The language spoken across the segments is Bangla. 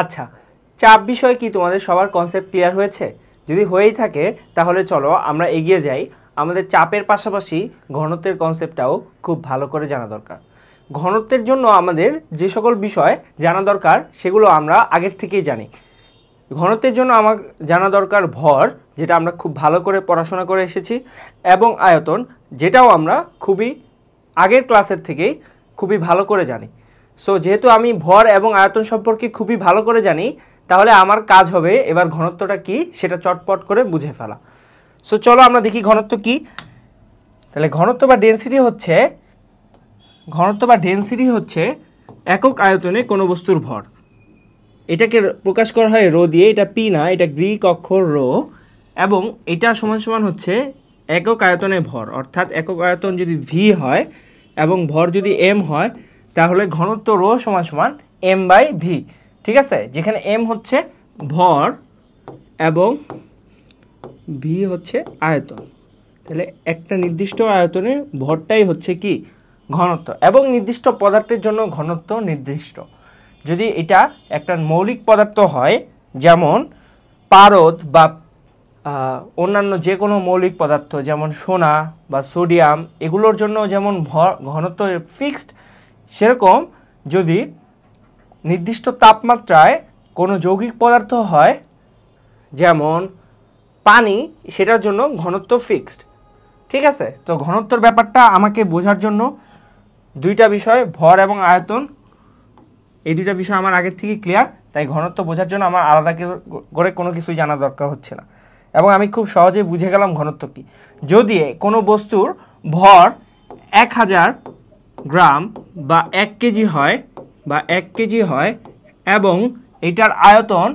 আচ্ছা, চাপ বিষয়ে কি তোমাদের সবার কনসেপ্ট ক্লিয়ার হয়েছে? যদি হয়েই থাকে তাহলে চলো আমরা এগিয়ে যাই। আমাদের চাপের পাশাপাশি ঘনত্বের কনসেপ্টটাও খুব ভালো করে জানা দরকার। ঘনত্বের জন্য আমাদের যে সকল বিষয় জানা দরকার সেগুলো আমরা আগের থেকেই জানি। ঘনত্বের জন্য আমার জানা দরকার ভর, যেটা আমরা খুব ভালো করে পড়াশোনা করে এসেছি, এবং আয়তন, যেটাও আমরা খুবই আগের ক্লাসের থেকেই খুবই ভালো করে জানি। সো যেহেতু আমি ভর এবং আয়তন সম্পর্কে খুবই ভালো করে জানি, তাহলে আমার কাজ হবে এবার ঘনত্বটা কি সেটা চটপট করে বুঝে ফেলা। সো চলো আমরা দেখি ঘনত্ব কি। তাহলে ঘনত্ব বা ডেনসিটি হচ্ছে একক আয়তনে কোনো বস্তুর ভর। এটাকে প্রকাশ করা হয় রো দিয়ে, এটা পি না, এটা গ্রিক অক্ষর রো, এবং এটা সমান সমান হচ্ছে একক আয়তনে ভর। অর্থাৎ একক আয়তন যদি ভি হয় এবং ভর যদি এম হয়, তাহলে ঘনত্ব রো সমান সমান এম বাই ভি। ঠিক আছে, যেখানে এম হচ্ছে ভর এবং ভি হচ্ছে আয়তন। তাহলে একটা নির্দিষ্ট আয়তনে ভরটাই হচ্ছে কি ঘনত্ব, এবং নির্দিষ্ট পদার্থের জন্য ঘনত্ব নির্দিষ্ট। যদি এটা একটা মৌলিক পদার্থ হয়, যেমন পারদ বা অন্যান্য যে কোনো মৌলিক পদার্থ যেমন সোনা বা সোডিয়াম, এগুলোর জন্য যেমন ঘনত্ব ফিক্সড, সেরকম যদি নির্দিষ্ট তাপমাত্রায় কোনো যৌগিক পদার্থ হয় যেমন পানি, সেটার জন্য ঘনত্ব ফিক্সড। ঠিক আছে, তো ঘনত্বর ব্যাপারটা আমাকে বোঝার জন্য দুইটা বিষয়, ভর এবং আয়তন, এই দুইটা বিষয় আমার আগের থেকে ক্লিয়ার। তাই ঘনত্ব বোঝার জন্য আমার আলাদা করে কোনো কিছুই জানা দরকার হচ্ছে না, এবং আমি খুব সহজেই বুঝে গেলাম ঘনত্ব কি। যদি কোনো বস্তুর ভর 1000 গ্রাম বা 1 কেজি হয় এবং এটার আয়তন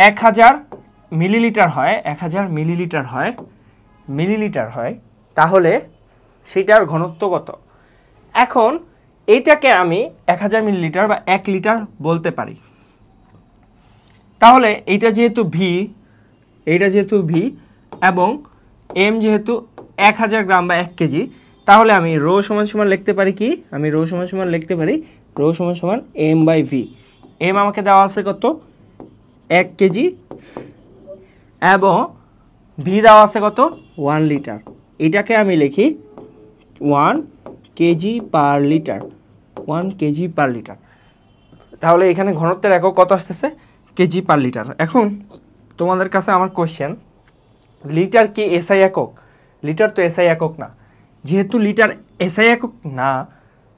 1000 মিলিলিটার হয়, তাহলে সেটার ঘনত্ব কত? এখন এইটাকে আমি 1000 মিলিলিটার বা 1 লিটার বলতে পারি। তাহলে এইটা যেহেতু ভি এবং এম যেহেতু 1000 গ্রাম বা 1 কেজি, তাহলে আমি রো সমান সমান লিখতে পারি কি? আমি রো সমান সমান এম বাই ভি। এম আমাকে দেওয়া আছে কত? 1 কেজি, এবং ভি দেওয়া আছে কত? 1 লিটার। এটাকে আমি লিখি 1 কেজি পার লিটার। তাহলে এখানে ঘনত্বের একক কত আসতেছে? KG per litre. এখন তোমাদের কাছে আমার কোশ্চেন, লিটার কি এসআই একক? লিটার তো এসআই একক না। যেহেতু লিটার এসআই একক না,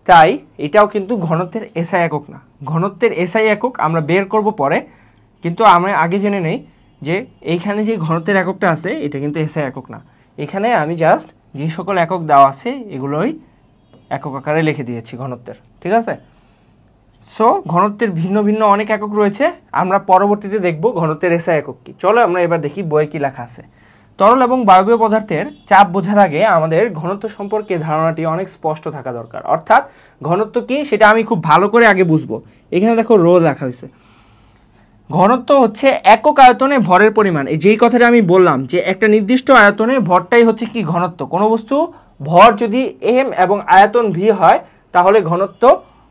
তাই এটাও কিন্তু ঘনত্বের এসআই একক না। ঘনত্বের এসআই একক আমরা বের করব পরে, কিন্তু আমরা আগে জেনে নেই যে এইখানে যে ঘনত্বের এককটা আছে এটা কিন্তু এসআই একক না। এখানে আমি জাস্ট যে সকল একক দেওয়া আছে এগুলোই একক আকারে লিখে দিয়েছি ঘনত্বের। ঠিক আছে, সো ঘনত্বের ভিন্ন ভিন্ন অনেক একক রয়েছে, আমরা পরবর্তীতে দেখব ঘনত্বের এসআই একক কি। চলো আমরা এবার দেখি বইয়ে কি লেখা আছে। তরল এবং বায়বীয় পদার্থের চাপ বোঝার আগে আমাদের ঘনত্ব সম্পর্কে ধারণাটি অনেক স্পষ্ট থাকা দরকার। অর্থাৎ ঘনত্ব কি সেটা আমি খুব ভালো করে আগে বুঝবো। এখানে দেখো রো লেখা হয়েছে। ঘনত্ব হচ্ছে একক আয়তনে ভরের পরিমাণ। এই যেই কথাটা আমি বললাম যে একটা নির্দিষ্ট আয়তনে ভরটাই হচ্ছে কি ঘনত্ব। কোনো বস্তু ভর যদি এম এবং আয়তন ভি হয়, তাহলে ঘনত্ব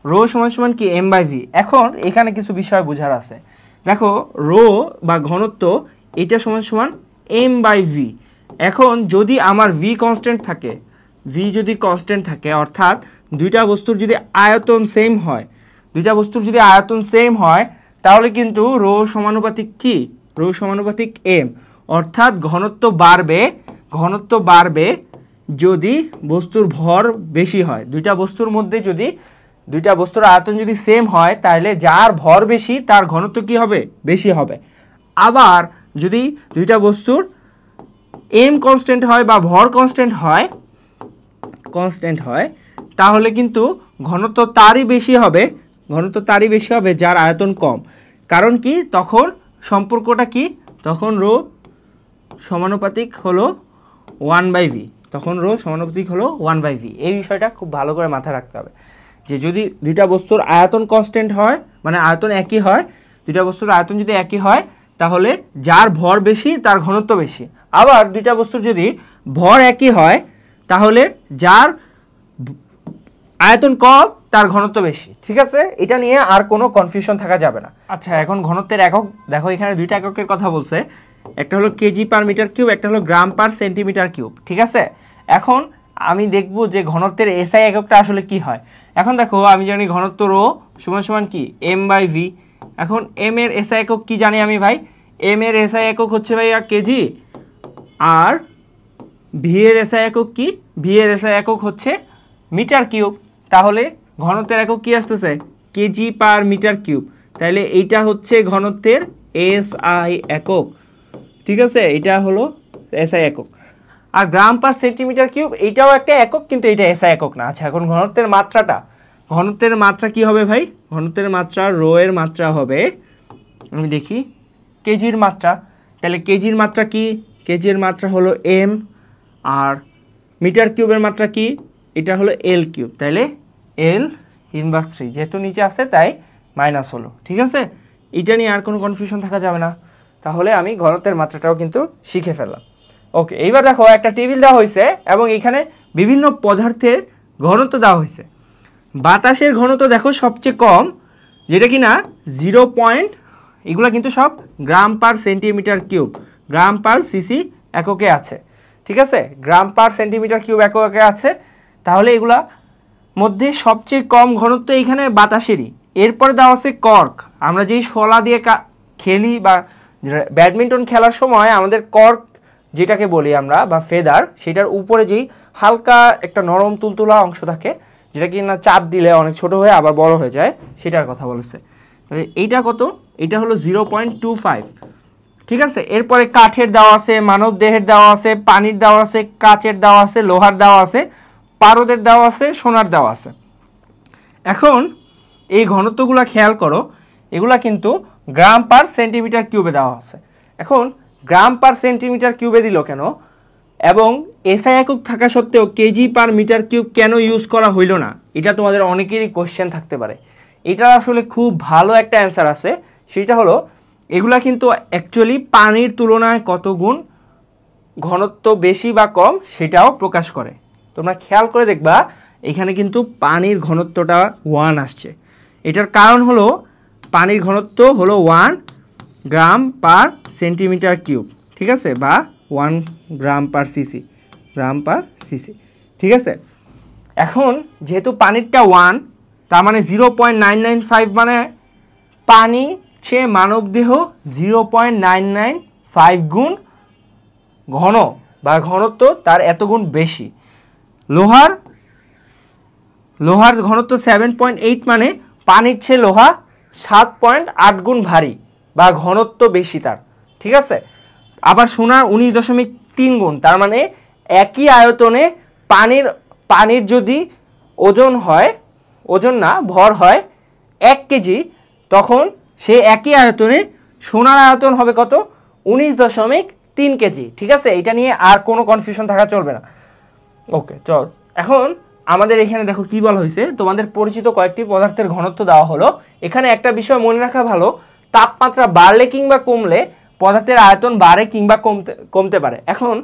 রো সমান সমান কি এম বাই ভি। এখন এখানে কিছু বিষয় বোঝার আছে। দেখো রো বা ঘনত্ব এটা সমান সমান এম বাই ভি। এখন যদি আমার ভি কনস্ট্যান্ট থাকে, অর্থাৎ দুইটা বস্তুর যদি আয়তন সেম হয়, তাহলে কিন্তু রো সমানুপাতিক কি? রো সমানুপাতিক এম। অর্থাৎ ঘনত্ব বাড়বে যদি বস্তুর ভর বেশি হয়। দুইটা বস্তুর আয়তন যদি সেম হয়, তাহলে যার ভর বেশি তার ঘনত্ব কি হবে? বেশি হবে। আবার যদি দুইটা বস্তুর এম কনস্ট্যান্ট হয় বা ভর কনস্ট্যান্ট হয়, তাহলে কিন্তু ঘনত্ব তারই বেশি হবে যার আয়তন কম। কারণ কি? তখন সম্পর্কটা কি? তখন রো সমানুপাতিক হলো 1/v। এই বিষয়টা খুব ভালো করে মাথায় রাখতে হবে যে যদি দুইটা বস্তুর আয়তন কনস্ট্যান্ট হয়, মানে আয়তন একই হয়, দুইটা বস্তুর আয়তন যদি একই হয়, তাহলে যার ভর বেশি তার ঘনত্ব বেশি। আবার দুইটা বস্তুর যদি ভর একই হয়, তাহলে যার আয়তন কম তার ঘনত্ব বেশি, ঠিক আছে? এটা নিয়ে আর কোনো কনফিউশন থাকা যাবে না। আচ্ছা, এখন ঘনত্বের একক দেখো, এখানে দুইটা এককের কথা বলছে, একটা হলো কেজি পার মিটার কিউব, একটা হলো গ্রাম পার সেন্টিমিটার কিউব, ঠিক আছে? এখন আমি দেখব যে ঘনত্বের এসআই এককটা আসলে কি হয়। এখন দেখো, আমি জানি ঘনত্ব রো সমান সমান কি এম বাই ভি। এখন এম এর এসআই একক কি জানি আমি ভাই? এম এর এসআই একক হচ্ছে ভাইয়া কেজি, আর ভি এর এসআই একক কি? ভি এর এসআই একক হচ্ছে মিটার কিউব। তাহলে ঘনত্বের একক কি আসতেছে? KG per metre cube. তাহলে এইটা হচ্ছে ঘনত্বের এসআই একক, ঠিক আছে? এটা হলো এসআই একক। আর গ্রাম পার সেন্টিমিটার কিউব এইটাও একটা একক, কিন্তু এটা এসআই একক না। আচ্ছা, এখন ঘনত্বের মাত্রাটা, ঘনত্বের মাত্রা কি হবে ভাই? ঘনত্বের মাত্রা রো এর মাত্রা হবে, আমি দেখি, কেজির মাত্রা। তাহলে কেজির মাত্রা কি? কেজির মাত্রা হলো এম, আর মিটার কিউবের মাত্রা কি? এটা হলো এল কিউব। তাহলে এল ইনভার্স 3, যেহেতু নিচে আছে তাই মাইনাস হলো, ঠিক আছে? এটা নিয়ে আর কোনো কনফিউশন থাকা যাবে না। তাহলে আমি ঘনত্বের মাত্রাটাও কিন্তু শিখে ফেললাম। ওকে, এইবার দেখো একটা টেবিল দেওয়া হয়েছে এবং এখানে বিভিন্ন পদার্থের ঘনত্ব দেওয়া হয়েছে। বাতাসের ঘনত্ব দেখো সবচেয়ে কম, যেটা কি না 0. এগুলো কিন্তু সব গ্রাম পার সেন্টিমিটার কিউব, গ্রাম পার সিসি এককে আছে, ঠিক আছে? গ্রাম পার সেন্টিমিটার কিউব এককে আছে। তাহলে এগুলা মধ্যে সবচেয়ে কম ঘনত্ব এইখানে বাতাসেরই। এরপরে দেওয়া আছে কর্ক। আমরা যেই শলা দিয়ে খেলি বা ব্যাডমিন্টন খেলার সময় আমাদের কর্ক যেটাকে বলি আমরা, বা ফেদার, সেটার উপরে যেই হালকা একটা নরম তুলতুলা অংশ থাকে, যেটা কি না চাপ দিলে অনেক ছোট হয়ে আবার বড় হয়ে যায়, সেটার কথা বলেছে। এইটা কত? এটা হলো 0.25, ঠিক আছে? এরপরে কাঠের দেওয়া আছে, মানব দেহের দেওয়া আছে, পানির দেওয়া আছে, কাচের দেওয়া আছে, লোহার দেওয়া আছে, পারদের দেওয়া আছে, সোনার দেওয়া আছে। এখন এই ঘনত্বগুলো খেয়াল করো, এগুলা কিন্তু গ্রাম পার সেন্টিমিটার কিউবে দেওয়া আছে। এখন গ্রাম পার সেন্টিমিটার কিউবে দিল কেন, এবং এসআই একক থাকা সত্ত্বেও কেজি পার মিটার কিউব কেন ইউজ করা হইল না? এটা তোমাদের অনেকেরই কোশ্চেন থাকতে পারে। এটার আসলে খুব ভালো একটা অ্যান্সার আছে। সেটা হলো, এগুলা কিন্তু অ্যাকচুয়ালি পানির তুলনায় কত গুণ ঘনত্ব বেশি বা কম সেটাও প্রকাশ করে। তোমরা খেয়াল করে দেখবা, এখানে কিন্তু পানির ঘনত্বটা 1 আসছে। এটার কারণ হলো পানির ঘনত্ব হলো 1 গ্রাম পার সেন্টিমিটার কিউব, ঠিক আছে? বা 1 গ্রাম পার সিসি, গ্রাম পার সিসি, ঠিক আছে? এখন যেহেতু পানিরটা 1, তার মানে 0.995, মানে পানি চেয়ে মানবদেহ 0.995 গুণ ঘন বা ঘনত্ব তার এত গুণ বেশি। লোহার ঘনত্ব 7.8, মানে পানির চেয়ে লোহা 7.8 গুণ ভারী বা ঘনত্ব বেশি তার, ঠিক আছে? আবার সোনার 19.3 গুণ। তার মানে একই আয়তনে পানির যদি ওজন হয়, ওজন না ভর হয় 1 কেজি, তখন সে একই আয়তনে সোনার আয়তন হবে কত? 19.3 কেজি, ঠিক আছে? এটা নিয়ে আর কোনো কনফিউশন থাকা চলবে না। ওকে, চল এখন আমাদের এখানে দেখো কি বলা হয়েছে, তোমাদের পরিচিত কয়েকটি পদার্থের ঘনত্ব দেওয়া হলো। এখানে একটা বিষয় মনে রাখা ভালো, তাপমাত্রা বাড়লে কিংবা কমলে পদার্থের আয়তন বাড়ে কিংবা কমতে পারে। এখন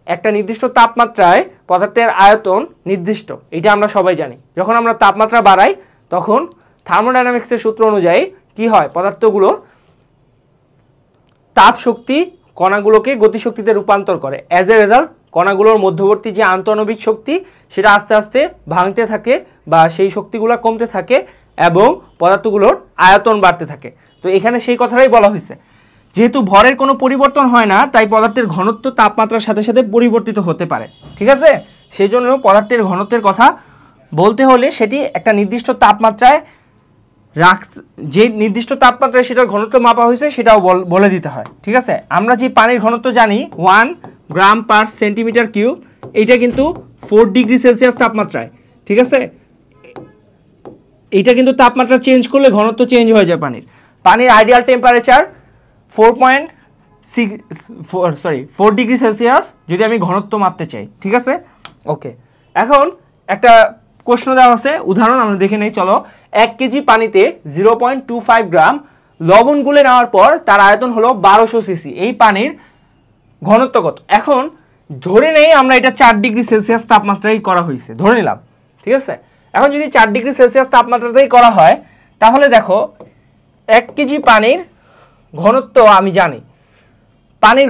একটা নির্দিষ্ট তাপমাত্রায় পদার্থের আয়তন নির্দিষ্ট, এটা আমরা সবাই জানি। যখন আমরা তাপমাত্রা বাড়াই তখন থার্মোডাইনামিক্সের সূত্র অনুযায়ী কি হয়, পদার্থগুলো তাপ শক্তি কণাগুলোকে গতিশক্তিতে রূপান্তর করে। অ্যাজ এ রেজাল্ট কণাগুলোর মধ্যবর্তী যে আন্তঃআণবিক শক্তি সেটা আস্তে আস্তে ভাঙতে থাকে বা সেই শক্তিগুলো কমতে থাকে এবং পদার্থগুলোর আয়তন বাড়তে থাকে। তো এখানে সেই কথাটাই বলা হয়েছে, যেহেতু ভরের কোনো পরিবর্তন হয় না, তাই পদার্থের ঘনত্ব তাপমাত্রার সাথে সাথে পরিবর্তিত হতে পারে, ঠিক আছে? সেই জন্য পদার্থের ঘনত্বের কথা বলতে হলে সেটি একটা নির্দিষ্ট তাপমাত্রায় যে নির্দিষ্ট তাপমাত্রায় সেটার ঘনত্ব মাপা হয়েছে সেটাও বলে দিতে হয়, ঠিক আছে? আমরা যে পানির ঘনত্ব জানি 1 গ্রাম পার সেন্টিমিটার কিউব, এইটা কিন্তু 4 ডিগ্রি সেলসিয়াস তাপমাত্রায়, ঠিক আছে? এইটা কিন্তু তাপমাত্রা চেঞ্জ করলে ঘনত্ব চেঞ্জ হয়ে যায় পানির আইডিয়াল টেম্পারেচার 4 ডিগ্রি সেলসিয়াস যদি আমি ঘনত্ব মাপতে চাই, ঠিক আছে? ওকে, এখন একটা প্রশ্ন দেওয়া আছে, উদাহরণ আমরা দেখে নেই, চলো। 1 কেজি পানিতে 0.25 গ্রাম লবণ গুলে নেওয়ার পর তার আয়তন হলো 1200 সিসি। এই পানির ঘনত্ব কত? এখন ধরে নেই আমরা এটা 4 ডিগ্রি সেলসিয়াস তাপমাত্রায় করা হয়েছে, ধরে নিলাম, ঠিক আছে? এখন যদি 4 ডিগ্রি সেলসিয়াস তাপমাত্রাতেই করা হয় তাহলে দেখো 1 কেজি পানির ঘনত্ব আমি জানি, পানির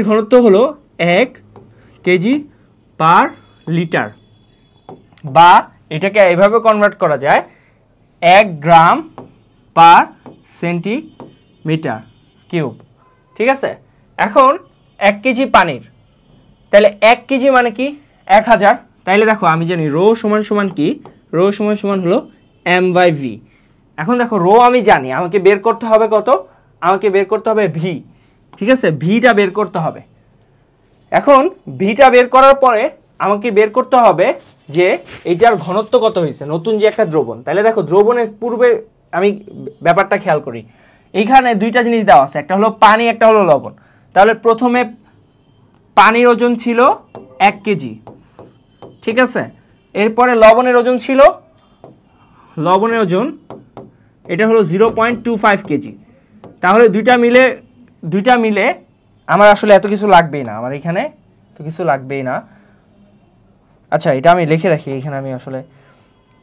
ঘনত্ব হলো 1 কেজি পার লিটার, বা এটাকে এভাবে কনভার্ট করা যায় 1 গ্রাম পার সেন্টিমিটার কিউব। ঠিক আছে, এখন 1 কেজি পানির, তাহলে 1 কেজি মানে কি 1000। তাইলে দেখো আমি জানি রো সমান সমান কি, রো সমান সমান হলো m/v। এখন দেখো রো আমি জানি, আমাকে বের করতে হবে কত, আমাকে বের করতে হবে ভি। ঠিক আছে, ভিটা বের করতে হবে। এখন ভিটা বের করার পরে আমাকে বের করতে হবে যে এইটার ঘনত্ব কত হয়েছে, নতুন যে একটা দ্রবণ। তাহলে দেখো দ্রবণের পূর্বে আমি ব্যাপারটা খেয়াল করি, এইখানে দুইটা জিনিস দেওয়া আছে, একটা হলো পানি, একটা হলো লবণ। তাহলে প্রথমে পানির ওজন ছিল 1 কেজি, ঠিক আছে, এরপরে লবণের ওজন ছিল, লবণের ওজন এটা হলো 0.25 কেজি। তাহলে দুইটা মিলে আমার আসলে এত কিছু লাগবেই না, আমার এখানে তো কিছু লাগবেই না। আচ্ছা, এটা আমি লিখে রাখি এখানে, আমি আসলে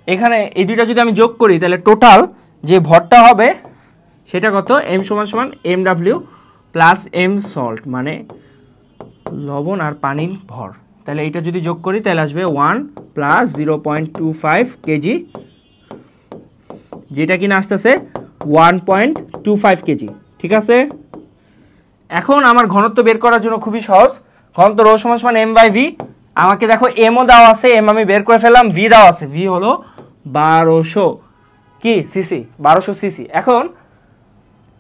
এখানে এই দুইটা যদি আমি যোগ করি তাহলে টোটাল যে ভরটা হবে সেটা কত, m সমান সমান mw প্লাস m সল্ট, মানে লবণ আর পানির ভর। তাহলে এটা যদি যোগ করি তাহলে আসবে 1 প্লাস 0.25 কেজি, যেটা কিনা আসতেছে 1.25 কেজি। ঠিক আছে, এখন আমার ঘনত্ব বের করার জন্য খুবই সহজ, ঘনত্ব রো সমান সমান m/v। আমাকে দেখো m ও দেওয়া আছে, m আমি বের করে ফেললাম, v দেওয়া আছে, v হলো 1200 কি সিসি, 1200 সিসি। এখন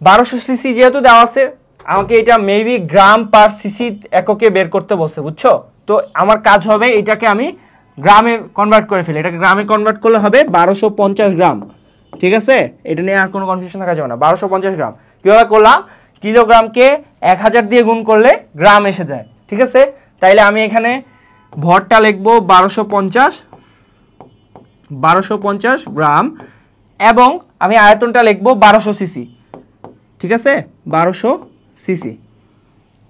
1200 সিসি যেহেতু দেওয়া আছে, আমাকে এটা মেবি গ্রাম পার সিসি এককে বের করতে বলছে, বুঝছো? তো আমার কাজ হবে এটাকে আমি গ্রামে কনভার্ট করে ফেলি, এটাকে গ্রামে কনভার্ট করলে হবে 1250 গ্রাম। ঠিক আছে, এটা নিয়ে আর কোনো কনফিউশন থাকা যাবে না। 1250 গ্রাম কীভাবে করলাম, কিলোগ্রামকে 1000 দিয়ে গুণ করলে গ্রাম এসে যায়। ঠিক আছে, তাইলে আমি এখানে ভরটা লিখবো 1250 গ্রাম, এবং আমি আয়তনটা লিখবো 1200 সিসি। ঠিক আছে, 1200 সিসি।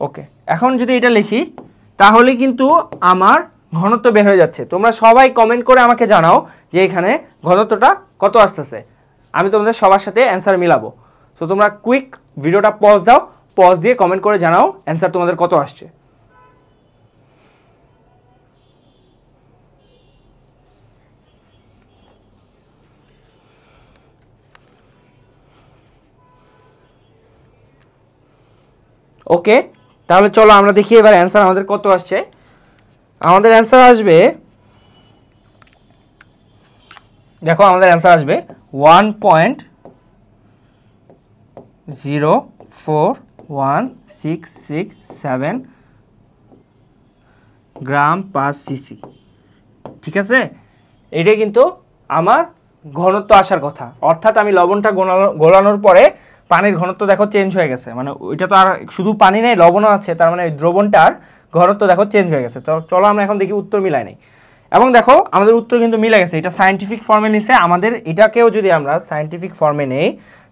ওকে, এখন যদি এটা লিখি তাহলে কিন্তু আমার ঘনত্ব বের হয়ে যাচ্ছে। তোমরা সবাই কমেন্ট করে আমাকে জানাও যে এখানে ঘনত্বটা কত আসতেছে, আমি তোমাদের সবার সাথে অ্যান্সার মিলাবো। সো তোমরা কুইক ভিডিওটা পজ দাও, পজ দিয়ে কমেন্ট করে জানাও অ্যান্সার তোমাদের কত আসছে। ওকে, তাহলে চলো আমরা দেখি এবার অ্যান্সার আমাদের কত আসছে। আমাদের অ্যান্সার আসবে, দেখো আমাদের অ্যান্সার আসবে 1.04167 গ্রাম পার সিসি। ঠিক আছে, এটাই কিন্তু আমার ঘনত্ব আসার কথা, অর্থাৎ আমি লবণটা গোলানোর পরে পানির ঘনত্ব দেখো চেঞ্জ হয়ে গেছে, মানে ওইটা তো আর শুধু পানি নেই, লবণও আছে, তার মানে দ্রবণটার ঘনত্ব দেখো চেঞ্জ হয়ে গেছে। তো চলো আমরা এখন দেখি উত্তর মিলাই নেই। এবং দেখো আমাদের উত্তর কিন্তু মিলে গেছে, এটা সায়েন্টিফিক ফর্মে নিছে। আমাদের এটাকেও যদি আমরা সায়েন্টিফিক ফর্মে নেই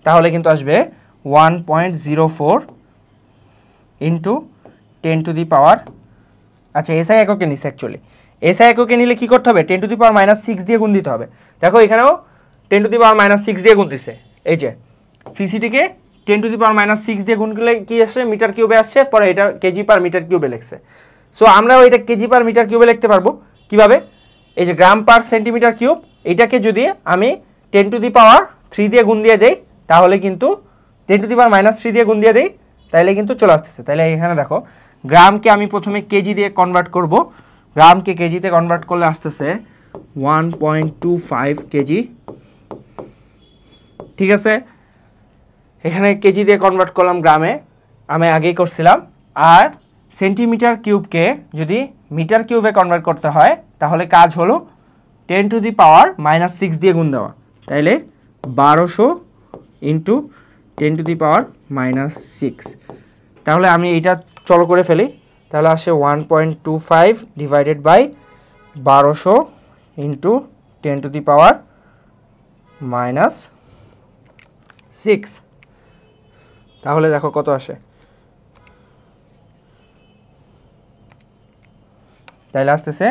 তাহলে কিন্তু আসবে 1.04 ইন্টু 10⁻, আচ্ছা এসআই এককে নিছে, অ্যাকচুয়ালি এসআই এককে নিলে কী করতে হবে, 10⁻6 দিয়ে গুণ দিতে হবে। দেখো এখানেও 10⁻6 দিয়ে গুণ দিছে, এই যে সিসিটিকে 10⁻6 দিয়ে গুণ করলে কি আসছে, মিটার কিউবে আসছে, পরে এটা কেজি পার মিটার কিউবে লিখছে। সো আমরাও এটা কেজি পার মিটার কিউবে লিখতে পারবো। কিভাবে, এই যে গ্রাম পার সেন্টিমিটার কিউব, এটাকে যদি আমি 10⁻³ দিয়ে গুণ দিয়ে দেই তাহলে কিন্তু 10⁻³ দিয়ে গুণ দিয়ে দেই তাহলে কিন্তু চলে আসতেছে। তাহলে এখানে দেখো গ্রামকে আমি প্রথমে কেজি দিয়ে কনভার্ট করব, গ্রামকে কেজিতে কনভার্ট করলে আসতেছে 1.25 কেজি। ঠিক আছে, এখানে কেজি দিয়ে কনভার্ট করলাম গ্রামে, আমি আগেই করছিলাম। আর সেন্টিমিটার কিউবকে যদি মিটার কিউবে কনভার্ট করতে হয় তাহলে কাজ হলো 10⁻6 দিয়ে গুণ দেওয়া, তাইলে 1200 ইন্টু 10⁻6। তাহলে আমি এইটা চলো করে ফেলি, তাহলে আসে 1.25 ডিভাইডেড বাই 1200 ইন্টু 10⁻6। তাহলে দেখো কত আসে, তাইলে আসতেছে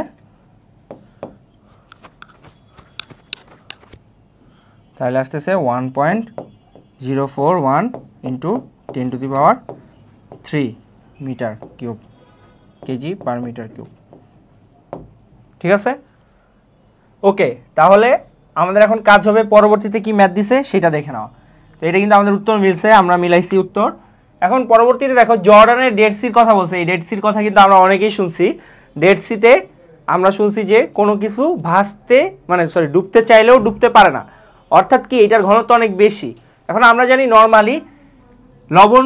তাহলে আসতেছে 1.041 into 10⁻³ metre cube, KG per metre cube. ঠিক আছে, ওকে। তাহলে আমাদের এখন কাজ হবে পরবর্তীতে কি ম্যাথ দিছে সেটা দেখে নেওয়া। তো এটা কিন্তু আমাদের উত্তর মিলছে, আমরা মিলাইছি উত্তর। এখন পরবর্তীতে দেখো জর্ডানের ডেড সির কথা বলছে। এই ডেড সির কথা কিন্তু আমরা অনেকেই শুনছি। ডেড সিতে আমরা শুনছি যে কোনো কিছু ভাসতে মানে ডুবতে চাইলেও ডুবতে পারে না, অর্থাৎ কি এটার ঘনত্ব অনেক বেশি। এখন আমরা জানি নর্মালি লবণ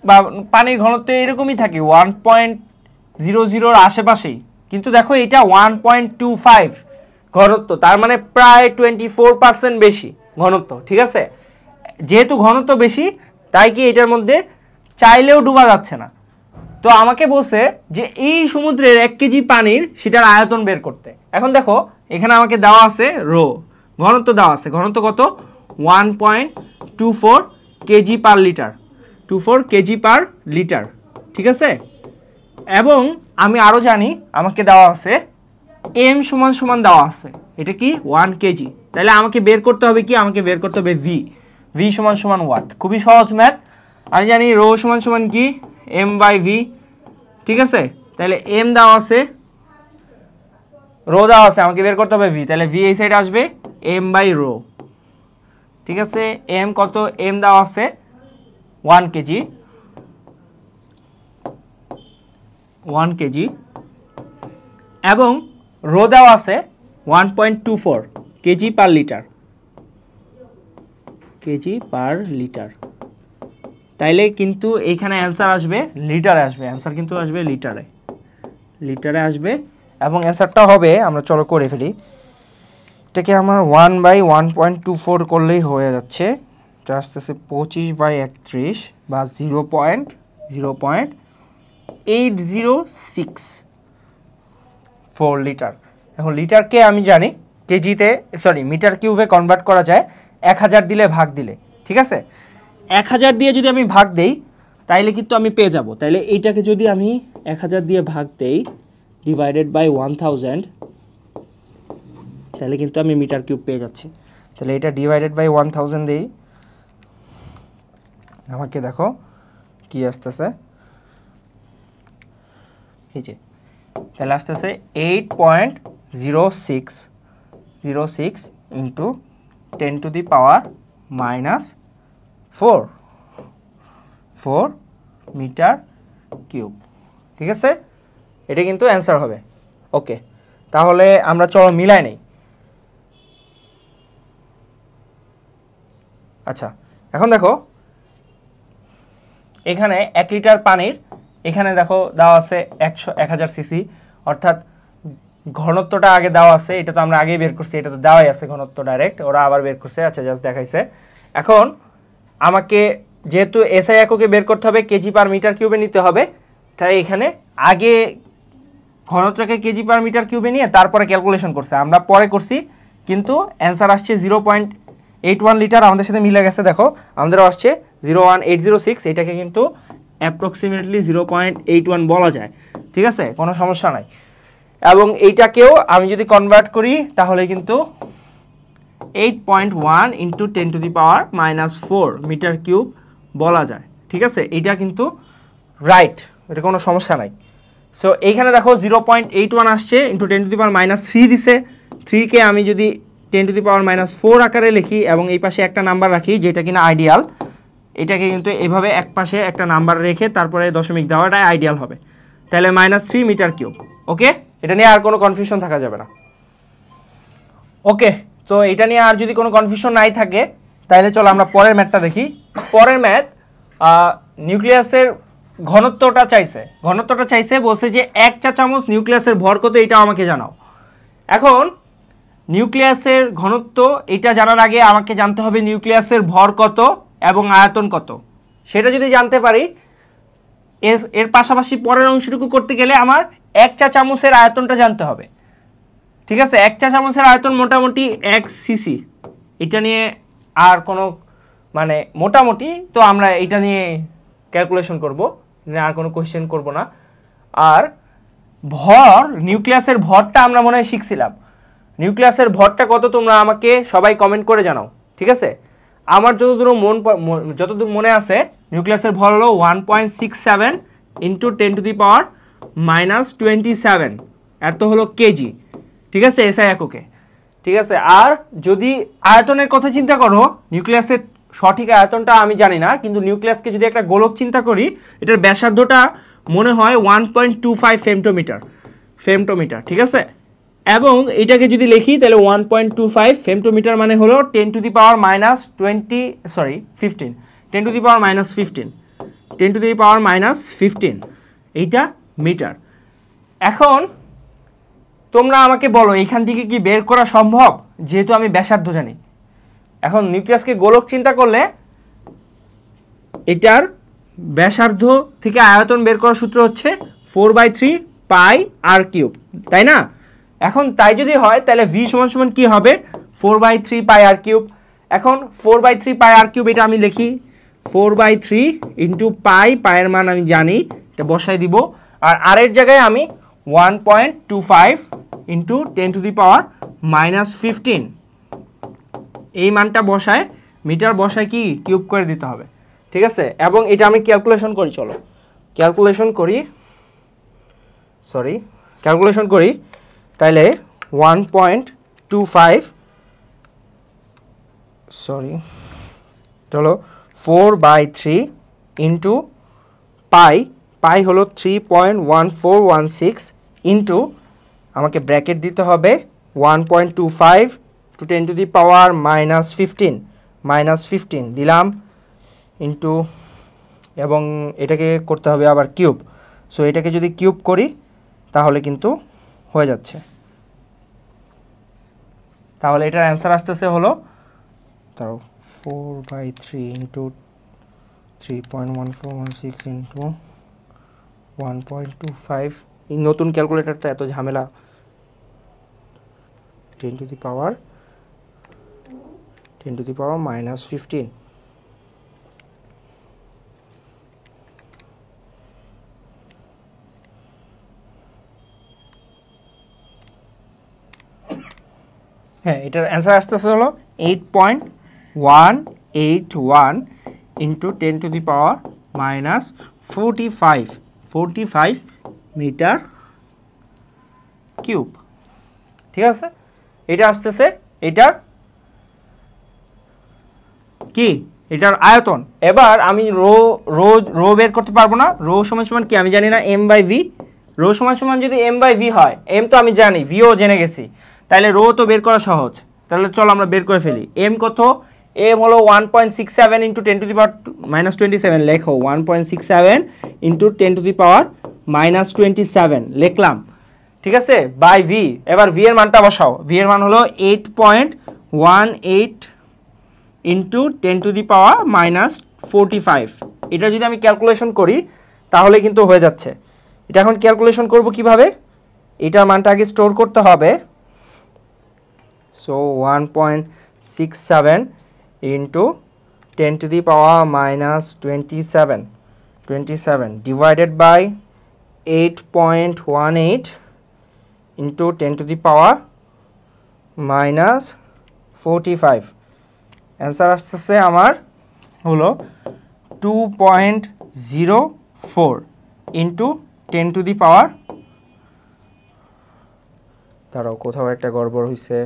বা পানির ঘনত্ব এরকমই থাকে 1.00 আশেপাশেই, কিন্তু দেখো এটা 1.25 ঘনত্ব, তার মানে প্রায় 24% বেশি ঘনত্ব। ঠিক আছে, যেহেতু ঘনত্ব বেশি তাই কি এটার মধ্যে চাইলেও ডুবা যাচ্ছে না। তো আমাকে বলছে যে এই সমুদ্রের 1 কেজি পানির সেটার আয়তন বের করতে। এখন দেখো এখানে আমাকে দেওয়া আছে রো, ঘনত্ব দেওয়া আছে, ঘনত্ব কত 1.24 KG per litre, 24 KG per litre. ঠিক আছে, এবং আমি আরও জানি আমাকে দেওয়া আছে এম সমান সমান দেওয়া আছে, এটা কি 1 কেজি। তাহলে আমাকে বের করতে হবে কি, আমাকে বের করতে হবে ভি, ভি সমান সমান ওয়াট। খুবই সহজ ম্যাথ, আমি জানি রো সমান সমান কি এম বাই ভি। ঠিক আছে, তাহলে এম দেওয়া আছে, রো দেওয়া আছে, আমাকে বের করতে হবে ভি, তাহলে ভি এই সাইডে আসবে এম বাই রো। ঠিক আছে, এম কত, এম দেওয়া আছে 1 কেজি, 1 কেজি, এবং রো দেওয়া আছে 1.24 KG per litre, KG per litre. তাইলে কিন্তু এইখানে অ্যান্সার আসবে লিটারে আসবে, অ্যান্সার কিন্তু আসবে লিটারে, লিটারে আসবে। এবং অ্যান্সারটা হবে, আমরা চলো করে ফেলি, এটাকে আমার 1/1.24 করলেই হয়ে যাচ্ছে। এটা আসতেছে 25/31 বা 0.0806 লিটার। এখন লিটারকে আমি জানি কেজিতে মিটার কিউবে কনভার্ট করা যায় 1000 দিলে ভাগ দিলে। ঠিক আছে, 1000 দিয়ে যদি আমি ভাগ দেই তাইলে কিন্তু আমি পেয়ে যাব। তাইলে এইটাকে যদি আমি 1000 দিয়ে ভাগ দেই ডিভাইডেড বাই 1000, তাহলে কিন্তু আমি মিটার কিউব পেয়ে যাচ্ছি। তাহলে এটা ডিভাইডেড বাই 1000 দেই, আমাকে দেখো কি আসতেছে, এই যে তাহলে আসতেছে 8.0606 ইন্টু 10⁻⁴ মিটার কিউব। ঠিক আছে, এটা কিন্তু অ্যান্সার হবে। ওকে, তাহলে আমরা চলো মিলাই নেই। আচ্ছা, এখন দেখো এখানে 1 লিটার পানির, এখানে দেখো দেওয়া আছে 1000 সিসি, অর্থাৎ ঘনত্বটা আগে দেওয়া আছে, এটা তো আমরা আগেই বের করছি, এটা তো দেওয়াই আছে ঘনত্ব ডাইরেক্ট, ওরা আবার বের করছে। আচ্ছা, জাস্ট দেখাইছে। এখন আমাকে যেহেতু এসআই এককে বের করতে হবে কেজি পার মিটার কিউবে নিতে হবে, তাই এখানে আগে ঘনত্বকে কেজি পার মিটার কিউবে নিয়ে তারপরে ক্যালকুলেশন করছে, আমরা পরে করছি, কিন্তু অ্যান্সার আসছে 0.81 লিটার, আমাদের সাথে মিলে গেছে। দেখো আমাদেরও আসছে 0.1806, এটাকে কিন্তু অ্যাপ্রক্সিমেটলি 0.81 বলা যায়। ঠিক আছে, কোনো সমস্যা নাই। এবং এইটাকেও আমি যদি কনভার্ট করি তাহলে কিন্তু 8.1 ইন্টু 10⁻⁴ মিটার কিউব বলা যায়। ঠিক আছে, এইটা কিন্তু রাইট, এটা কোনো সমস্যা নাই। সো এইখানে দেখো 0.81 আসছে, ইন্টু 10⁻³ দিছে, 3কে আমি যদি 10⁻⁴ আকারে লিখি এবং এই পাশে একটা নাম্বার রাখি যেটা কিনা আইডিয়াল, এটাকে কিন্তু এভাবে এক পাশে একটা নাম্বার রেখে তারপরে দশমিক দেওয়াটাই আইডিয়াল হবে। তাহলে -3 মিটার কিউব। ওকে, এটা নিয়ে আর কোনো কনফিউশন থাকা যাবে না। ওকে, তো এটা নিয়ে আর যদি কোনো কনফিউশন নাই থাকে তাহলে চলো আমরা পরের ম্যাথটা দেখি। পরের ম্যাথ নিউক্লিয়াসের ঘনত্বটা চাইছে, বলছে যে 1 চা চামচ নিউক্লিয়াসের ভর কত, এটা আমাকে জানাও। এখন নিউক্লিয়াসের ঘনত্ব এটা জানার আগে আমাকে জানতে হবে নিউক্লিয়াসের ভর কত এবং আয়তন কত। সেটা যদি জানতে পারি, এর পাশাপাশি পরের অংশটুকু করতে গেলে আমার 1 চা চামচের আয়তনটা জানতে হবে। ঠিক আছে, 1 চা চামচের আয়তন মোটামুটি 1 সিসি। এটা নিয়ে আর কোনো মানে মোটামুটি তো আমরা এটা নিয়ে ক্যালকুলেশন করব, আর কোনো কোশ্চেন করব না। আর ভর, নিউক্লিয়াসের ভরটা আমরা মনে হয় শিখছিলাম। নিউক্লিয়াসের ভরটা কত তোমরা আমাকে সবাই কমেন্ট করে জানাও। ঠিক আছে, আমার যতদূর মনে আছে নিউক্লিয়াসের ভর হলো 1.67 ইন্টু 10⁻⁻27, এত হলো কেজি। ঠিক আছে, এসআই এককে। ঠিক আছে, আর যদি আয়তনের কথা চিন্তা করো, নিউক্লিয়াসের সঠিক আয়তনটা আমি জানি না, কিন্তু নিউক্লিয়াসকে যদি একটা গোলক চিন্তা করি, এটার ব্যাসার্ধটা মনে হয় 1.25 ফেমটোমিটার। ঠিক আছে, এবং এটাকে যদি লিখি তাহলে 1.25 ফেমটোমিটার মানে হলো 10⁻−15 এইটা মিটার। এখন তোমরা আমাকে বলো এইখান থেকে কি বের করা সম্ভব, যেহেতু আমি ব্যাসার্ধ জানি। এখন নিউক্লিয়াসকে গোলক চিন্তা করলে এটার ব্যাসার্ধ থেকে আয়তন বের করার সূত্র হচ্ছে 4/3 পাই আর কিউব, তাই না? এখন তাই যদি হয় তাহলে ভি সমান সমান কি হবে? 4/3 পাই আর কিউব। এখন 4/3 পাই আর কিউব এটা আমি লিখি 4/3 ইন্টু পাইয়ের মান আমি জানি, এটা বসাই দিব। আর এর জায়গায় আমি 1.25 ইন্টু 10⁻⁻15 এই মানটা বসায়, মিটার বসায় কি কিউব করে দিতে হবে। ঠিক আছে, এবং এটা আমি ক্যালকুলেশন করি, চলো ক্যালকুলেশন করি। তাইলে 1.25 চলো 4/3 ইন্টু পাই হলো 3.1416 ইন্টু আমাকে ব্র্যাকেট দিতে হবে 1.25 টু 10⁻⁻15 দিলাম ইন্টু, এবং এটাকে করতে হবে আবার কিউব। সো এটাকে যদি কিউব করি তাহলে কিন্তু হয়ে যাচ্ছে। তাহলে এটার অ্যান্সার আসতেছে হলো 4/3 ইন্টু 3.1416 ইন্টু 1.25, এই নতুন ক্যালকুলেটরটা এত ঝামেলা। 10⁻⁻15। হ্যাঁ, এটার অ্যান্সার আসতেছে হলো 8.181 ইন্টু 10⁻⁻45 মিটার কিউব। ঠিক আছে, এটা আসতেছে এটার কি, এটার আয়তন। এবার আমি রো বের করতে পারবো না। রো সমান সমান কি আমি জানি না, m/v। রো সমান সমান যদি m/v হয়, m তো আমি জানি, ভিও জেনে গেছি, তাহলে রো তো বের করা সহজ। তাহলে চলো আমরা বের করে ফেলি। এম কত? এম হলো 1.67 ইন্টু 10⁻⁻27, লেখো 1.67 ইন্টু 10⁻⁻27 লিখলাম। ঠিক আছে, বাই ভি। এবার ভি এর মানটা বসাও। ভি এর মান হলো 8.18 ইন্টু 10⁻⁻45। এটা যদি আমি ক্যালকুলেশন করি তাহলে কিন্তু হয়ে যাচ্ছে। এটা এখন ক্যালকুলেশন করব কিভাবে? এটার মানটা আগে স্টোর করতে হবে। So 1.67 into 10⁻⁻27 divided by 8.18 into 10⁻⁻45। Answer আসতেছে আমার হলো 2.04 ইন্টু 10⁻, তারাও কোথাও একটা গড়বড় হয়েছে।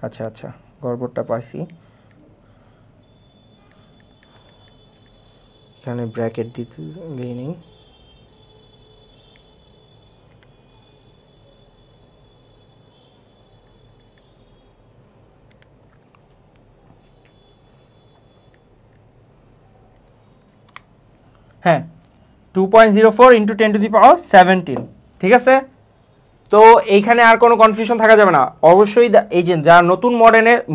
আচ্ছা গড়বড়টা পাইছি, এখানে ব্র্যাকেট দিতে দিইনি। হ্যাঁ, 2.04 ইন্টু 10⁻17। ঠিক আছে, তো এইখানে আর কোনো কনফিউশন থাকা যাবে না। অবশ্যই এই যে যারা নতুন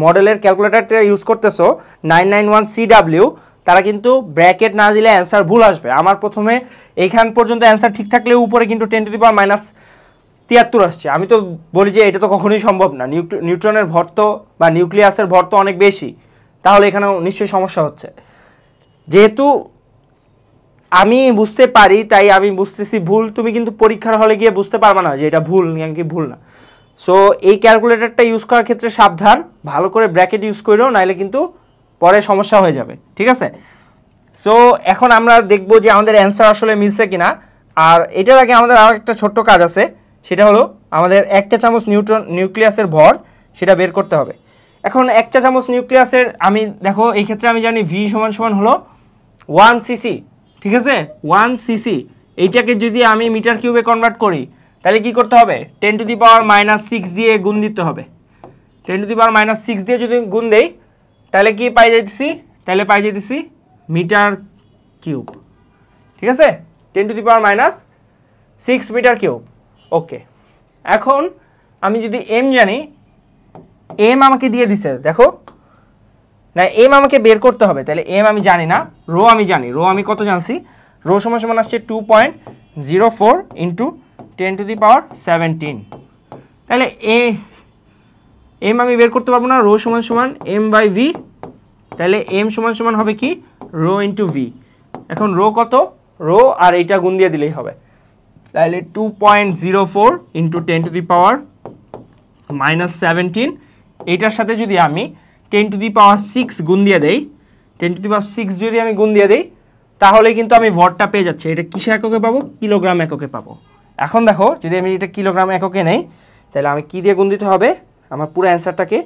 মডেলের ক্যালকুলেটরটা ইউজ করতেছো 991CW, তারা কিন্তু ব্র্যাকেট না দিলে অ্যান্সার ভুল আসবে। আমার প্রথমে এইখান পর্যন্ত অ্যান্সার ঠিক থাকলে উপরে কিন্তু 10⁻⁻73 আসছে। আমি তো বলি যে এটা তো কখনোই সম্ভব না, নিউট্রনের ভর তো বা নিউক্লিয়াসের ভর তো অনেক বেশি, তাহলে এখানেও নিশ্চয়ই সমস্যা হচ্ছে। যেহেতু আমি বুঝতে পারি তাই আমি বুঝতেছি ভুল, তুমি কিন্তু পরীক্ষার হলে গিয়ে বুঝতে পারবে না যে এটা ভুল নাকি ভুল না। সো এই ক্যালকুলেটরটা ইউজ করার ক্ষেত্রে সাবধান, ভালো করে ব্র্যাকেট ইউজ করো, নাইলে কিন্তু পরে সমস্যা হয়ে যাবে, ঠিক আছে। সো এখন আমরা দেখব যে আমাদের অ্যান্সার আসলে মিলছে কিনা। আর এটার আগে আমাদের আরও একটা ছোট্ট কাজ আছে, সেটা হলো আমাদের 1 চা চামচ নিউক্লিয়াসের ভর সেটা বের করতে হবে। এখন 1 চা চামচ নিউক্লিয়াসের আমি দেখো এই ক্ষেত্রে আমি জানি ভি সমান সমান হলো 1 সিসি, ঠিক আছে, 1 সিসি। এইটাকে যদি আমি মিটার কিউবে কনভার্ট করি তাহলে কি করতে হবে, 10⁻⁻6 দিয়ে গুণ দিতে হবে। 10⁻⁻6 দিয়ে যদি গুণ দেই তাহলে কি পাই যাইতেছি মিটার কিউব, ঠিক আছে, 10⁻⁻6 মিটার কিউব। ওকে, এখন আমি যদি এম জানি, এম আমাকে দিয়ে দিছে, দেখো না, এম আমাকে বের করতে হবে, তাহলে এম আমি জানি না, রো আমি জানি। রো আমি কত জানছি, রো সমান সমান আসছে 2.04 ইন্টু 10⁻17। তাহলে এম আমি বের করতে পারবো না, রো সমান সমান এম বাই ভি, তাহলে এম সমান সমান হবে কি রো ইন্টু ভি। এখন রো কত, রো আর এইটা গুণ দিয়ে দিলেই হবে, তাহলে 2.04 ইন্টু 10⁻17। এইটার সাথে যদি আমি 10⁻6 গুণ দিয়ে দেই, 10⁻6 যদি আমি গুণ দিয়ে দেই তাহলে কিন্তু আমি ভরটা পেয়ে যাচ্ছি। এটা কিসে এককে পাবো, কিলোগ্রাম এককে পাবো। এখন দেখো যদি আমি এটা কিলোগ্রাম এককে নেই তাহলে আমি কি দিয়ে গুণ দিতে হবে, আমার পুরো অ্যান্সারটাকে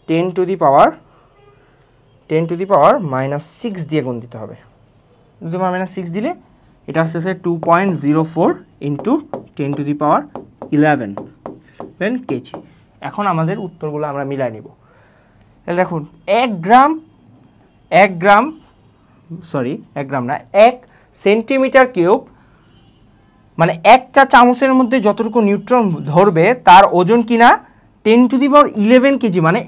10⁻⁻6 দিয়ে গুণ দিতে হবে। 10⁻⁻6 দিলে এটা আসছে 2.04 ইন্টু 10⁻11 কেজি। এখন আমাদের উত্তরগুলো আমরা মিলাই নিব। তাহলে দেখুন 1 সেন্টিমিটার কিউব মানে 1 চা চামচের মধ্যে যতটুকু নিউট্রন ধরবে তার ওজন কিনা 10⁻11 কেজি, মানে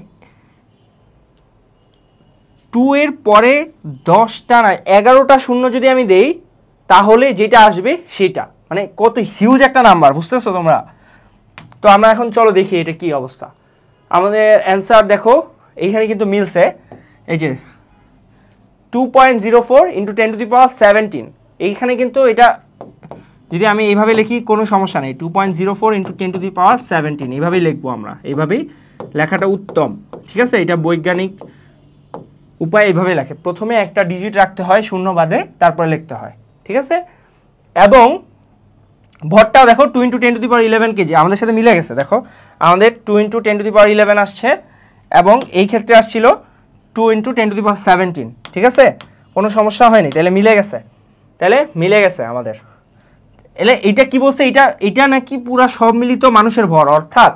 2 এর পরে 10টা না 11টা শূন্য যদি আমি দেই তাহলে যেটা আসবে সেটা, মানে কত হিউজ একটা নাম্বার, বুঝতেছো তোমরা। তো আমরা এখন চলো দেখি এটা কি অবস্থা। আমাদের অ্যান্সার দেখো এইখানে কিন্তু মিলছে, এই যে 2.04 ইন্টু 10⁻17, এইখানে কিন্তু এটা যদি আমি এইভাবে লিখি কোনো সমস্যা নেই, 2.04 ইন্টু 10⁻17 এইভাবেই লিখবো আমরা, এইভাবেই লেখাটা উত্তম, ঠিক আছে। এটা বৈজ্ঞানিক উপায় এইভাবে লেখে, প্রথমে একটা ডিজিট রাখতে হয় শূন্য বাদে, তারপরে লিখতে হয়, ঠিক আছে। এবং ভরটাও দেখো 2 ইন্টু 10⁻11 কেজি আমাদের সাথে মিলে গেছে, দেখো আমাদের 2 ইন্টু 10⁻11 আসছে এবং এই ক্ষেত্রে আসছিল 2 ইন্টু 10⁻17, ঠিক আছে, কোনো সমস্যা হয়নি, তাহলে মিলে গেছে আমাদের। এলে এটা কি বলছে, এটা নাকি পুরা সব মিলিত মানুষের ভর, অর্থাৎ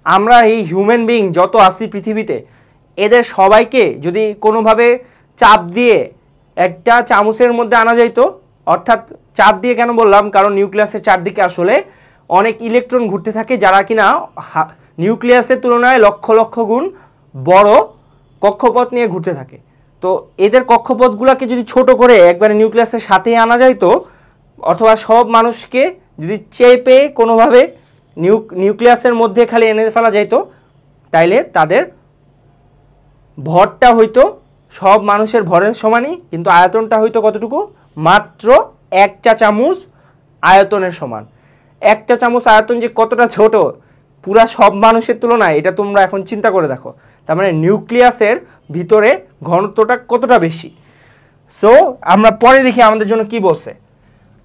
আমরা এই হিউম্যান বিইং যত আছি পৃথিবীতে এদের সবাইকে যদি কোনোভাবে চাপ দিয়ে একটা চামচের মধ্যে আনা যাইতো, অর্থাৎ চাপ দিয়ে কেন বললাম, কারণ নিউক্লিয়াসের চারদিকে আসলে অনেক ইলেকট্রন ঘুরতে থাকে যারা কিনা নিউক্লিয়াসের তুলনায় লক্ষ লক্ষ গুণ বড় কক্ষপথ নিয়ে ঘুরতে থাকে। তো এদের কক্ষপথগুলোকে যদি ছোট করে একবারে নিউক্লিয়াসের সাথে আনা যাইতো, অথবা সব মানুষকে যদি চেপে কোনোভাবে নিউক্লিয়াসের মধ্যে খালি এনে ফেলা যাইতো, তাইলে তাদের ভরটা হইতো সব মানুষের ভরের সমানই, কিন্তু আয়তনটা হইতো কতটুকু, মাত্র 1 চা চামচ আয়তনের সমান। 1 চা চামচ আয়তন যে কতটা ছোট পুরা সব মানুষের তুলনায়, এটা তোমরা এখন চিন্তা করে দেখো। তার মানে নিউক্লিয়াসের ভিতরে ঘনত্বটা কতটা বেশি। সো আমরা পরে দেখি আমাদের জন্য কি বলছে।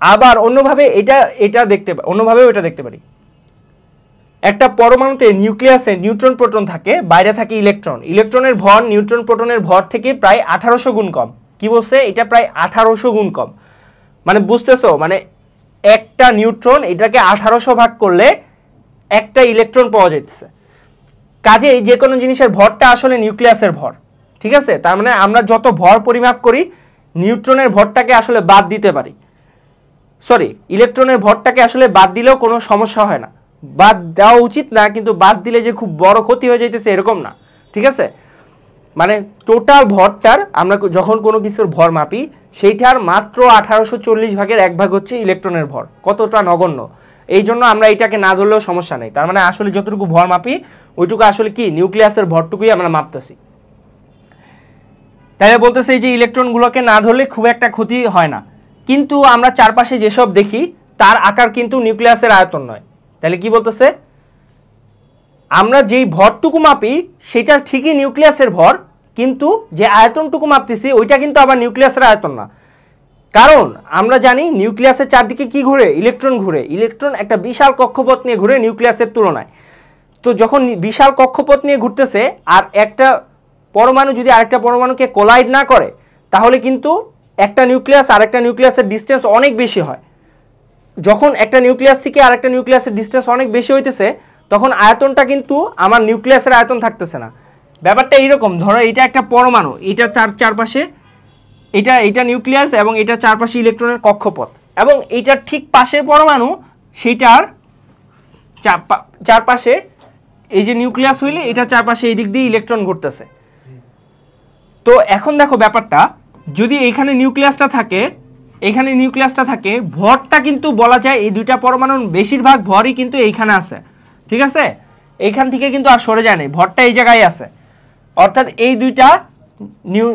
আবার অন্যভাবে অন্যভাবেও এটা দেখতে পারি। একটা পরমাণুতে নিউক্লিয়াসে নিউট্রন প্রোটন থাকে, বাইরে থাকে ইলেকট্রন। ইলেকট্রনের ভর নিউট্রন প্রোটনের ভর থেকে প্রায় 1800 গুণ কম। কি বলছে, এটা প্রায় 1800 গুণ কম, মানে বুঝতেছো, মানে একটা নিউট্রন এটাকে 1800 ভাগ করলে একটা ইলেকট্রন পাওয়া যাইতেছে। কাজেই যে কোনো জিনিসের ভরটা আসলে নিউক্লিয়াসের ভর, ঠিক আছে। তার মানে আমরা যত ভর পরিমাপ করি নিউট্রনের ভরটাকে আসলে বাদ দিতে পারি, ইলেকট্রনের ভরটাকে আসলে বাদ দিলেও কোনো সমস্যা হয় না, বাদ দেওয়া উচিত না, কিন্তু বাদ দিলে যে খুব বড় ক্ষতি হয়ে যাইতেছে এরকম না, ঠিক আছে। মানে টোটাল ভরটার আমরা যখন কোনো কিছুর ভর মাপি সেইটার মাত্র 1840 ভাগের 1 ভাগ হচ্ছে ইলেকট্রনের ভর, কতটা নগণ্য। এই জন্য আমরা এটাকে না ধরলেও সমস্যা নেই। তার মানে আসলে যতটুকু ভর মাপি ওইটুকু আসলে কি নিউক্লিয়াসের ভরটুকুই আমরা মাপতেছি। তাই বলতেছে যে ইলেকট্রনগুলোকে না ধরলে খুব একটা ক্ষতি হয় না, কিন্তু আমরা চারপাশে যেসব দেখি তার আকার কিন্তু নিউক্লিয়াসের আয়তন নয়। তাহলে কি বলতেছে, আমরা যেই ভরটুকু মাপি সেটা ঠিকই নিউক্লিয়াসের ভর, কিন্তু যে আয়তনটুকু মাপতেছি ওইটা কিন্তু আবার নিউক্লিয়াসের আয়তন না। কারণ আমরা জানি নিউক্লিয়াসের চারদিকে কি ঘুরে, ইলেকট্রন ঘুরে। ইলেকট্রন একটা বিশাল কক্ষপথ নিয়ে ঘুরে নিউক্লিয়াসের তুলনায়। তো যখন বিশাল কক্ষপথ নিয়ে ঘুরতেছে আর একটা পরমাণু যদি আরেকটা পরমাণুকে কোলাইড না করে, তাহলে কিন্তু একটা নিউক্লিয়াস আর একটা নিউক্লিয়াসের ডিস্টেন্স অনেক বেশি হয়। যখন একটা নিউক্লিয়াস থেকে আরেকটা নিউক্লিয়াসের ডিস্টেন্স অনেক বেশি হইতেছে, তখন আয়তনটা কিন্তু আমার নিউক্লিয়াসের আয়তন থাকতেছে না। ব্যাপারটা এইরকম, ধরো এটা একটা পরমাণু, এটা তার চারপাশে এটা নিউক্লিয়াস এবং এটা চারপাশে ইলেকট্রনের কক্ষপথ, এবং এইটার ঠিক পাশে পরমাণু, সেইটার চারপাশে এই যে নিউক্লিয়াস হইলে এটার চারপাশে এই দিক দিয়ে ইলেকট্রন ঘুরতেছে। তো এখন দেখো ব্যাপারটা, যদি এইখানে নিউক্লিয়াসটা থাকে, ভরটা কিন্তু বলা যায় এই দুইটা পরমাণুর বেশিরভাগ ভরই কিন্তু এইখানে আছে, ঠিক আছে? এইখান থেকে কিন্তু আর সরে যায় না, ভরটা এই জায়গায় আছে। অর্থাৎ এই দুইটা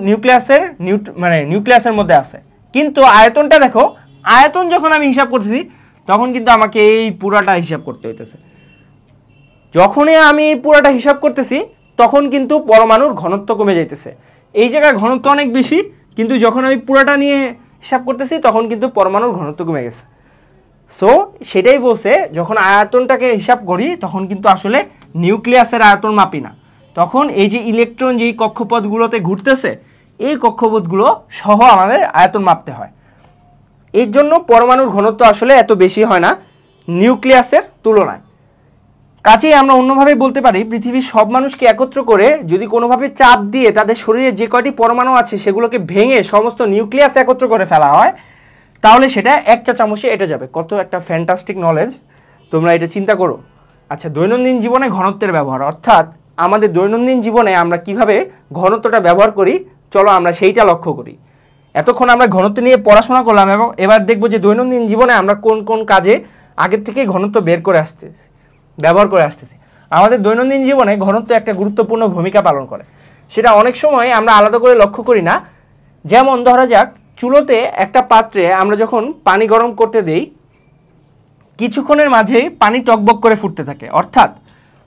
নিউক্লিয়াসের মধ্যে আছে। কিন্তু আয়তনটা দেখো, আয়তন যখন আমি হিসাব করতেছি তখন কিন্তু আমাকে এই পুরাটা হিসাব করতে হইতেছে। যখনই আমি এই পুরাটা হিসাব করতেছি তখন কিন্তু পরমাণুর ঘনত্ব কমে যাইতেছে। এই জায়গায় ঘনত্ব অনেক বেশি, কিন্তু যখন আমি পুরাটা নিয়ে হিসাব করতেছি তখন কিন্তু পরমাণুর ঘনত্ব কমে গেছে। সো সেটাই বলছে, যখন আয়তনটাকে হিসাব করি তখন কিন্তু আসলে নিউক্লিয়াসের আয়তন মাপি না, তখন এই যে ইলেকট্রন যেই কক্ষপথগুলোতে ঘুরতেছে এই কক্ষপথগুলো সহ আমাদের আয়তন মাপতে হয়। এর জন্য পরমাণুর ঘনত্ব আসলে এত বেশি হয় না নিউক্লিয়াসের তুলনায়। কাজেই আমরা অন্যভাবে বলতে পারি, পৃথিবীর সব মানুষকে একত্র করে যদি কোনোভাবে চাপ দিয়ে তাদের শরীরে যে কয়টি পরমাণু আছে সেগুলোকে ভেঙে সমস্ত নিউক্লিয়াস একত্র করে ফেলা হয়, তাহলে সেটা এক চা চামচে এঁটে যাবে। কত একটা ফ্যান্টাস্টিক নলেজ, তোমরা এটা চিন্তা করো। আচ্ছা, দৈনন্দিন জীবনে ঘনত্বের ব্যবহার, অর্থাৎ আমাদের দৈনন্দিন জীবনে আমরা কিভাবে ঘনত্বটা ব্যবহার করি, চলো আমরা সেইটা লক্ষ্য করি। এতক্ষণ আমরা ঘনত্ব নিয়ে পড়াশোনা করলাম, এবং এবার দেখবো যে দৈনন্দিন জীবনে আমরা কোন কোন কাজে আগের থেকেই ঘনত্ব ব্যবহার করে আসতেছি। আমাদের দৈনন্দিন জীবনে ঘনত্ব একটা গুরুত্বপূর্ণ ভূমিকা পালন করে, সেটা অনেক সময় আমরা আলাদা করে লক্ষ্য করি না। যেমন ধরা যাক, চুলোতে একটা পাত্রে আমরা যখন পানি গরম করতে দেই, কিছুক্ষণের মাঝেই পানি টকবক করে ফুটতে থাকে। অর্থাৎ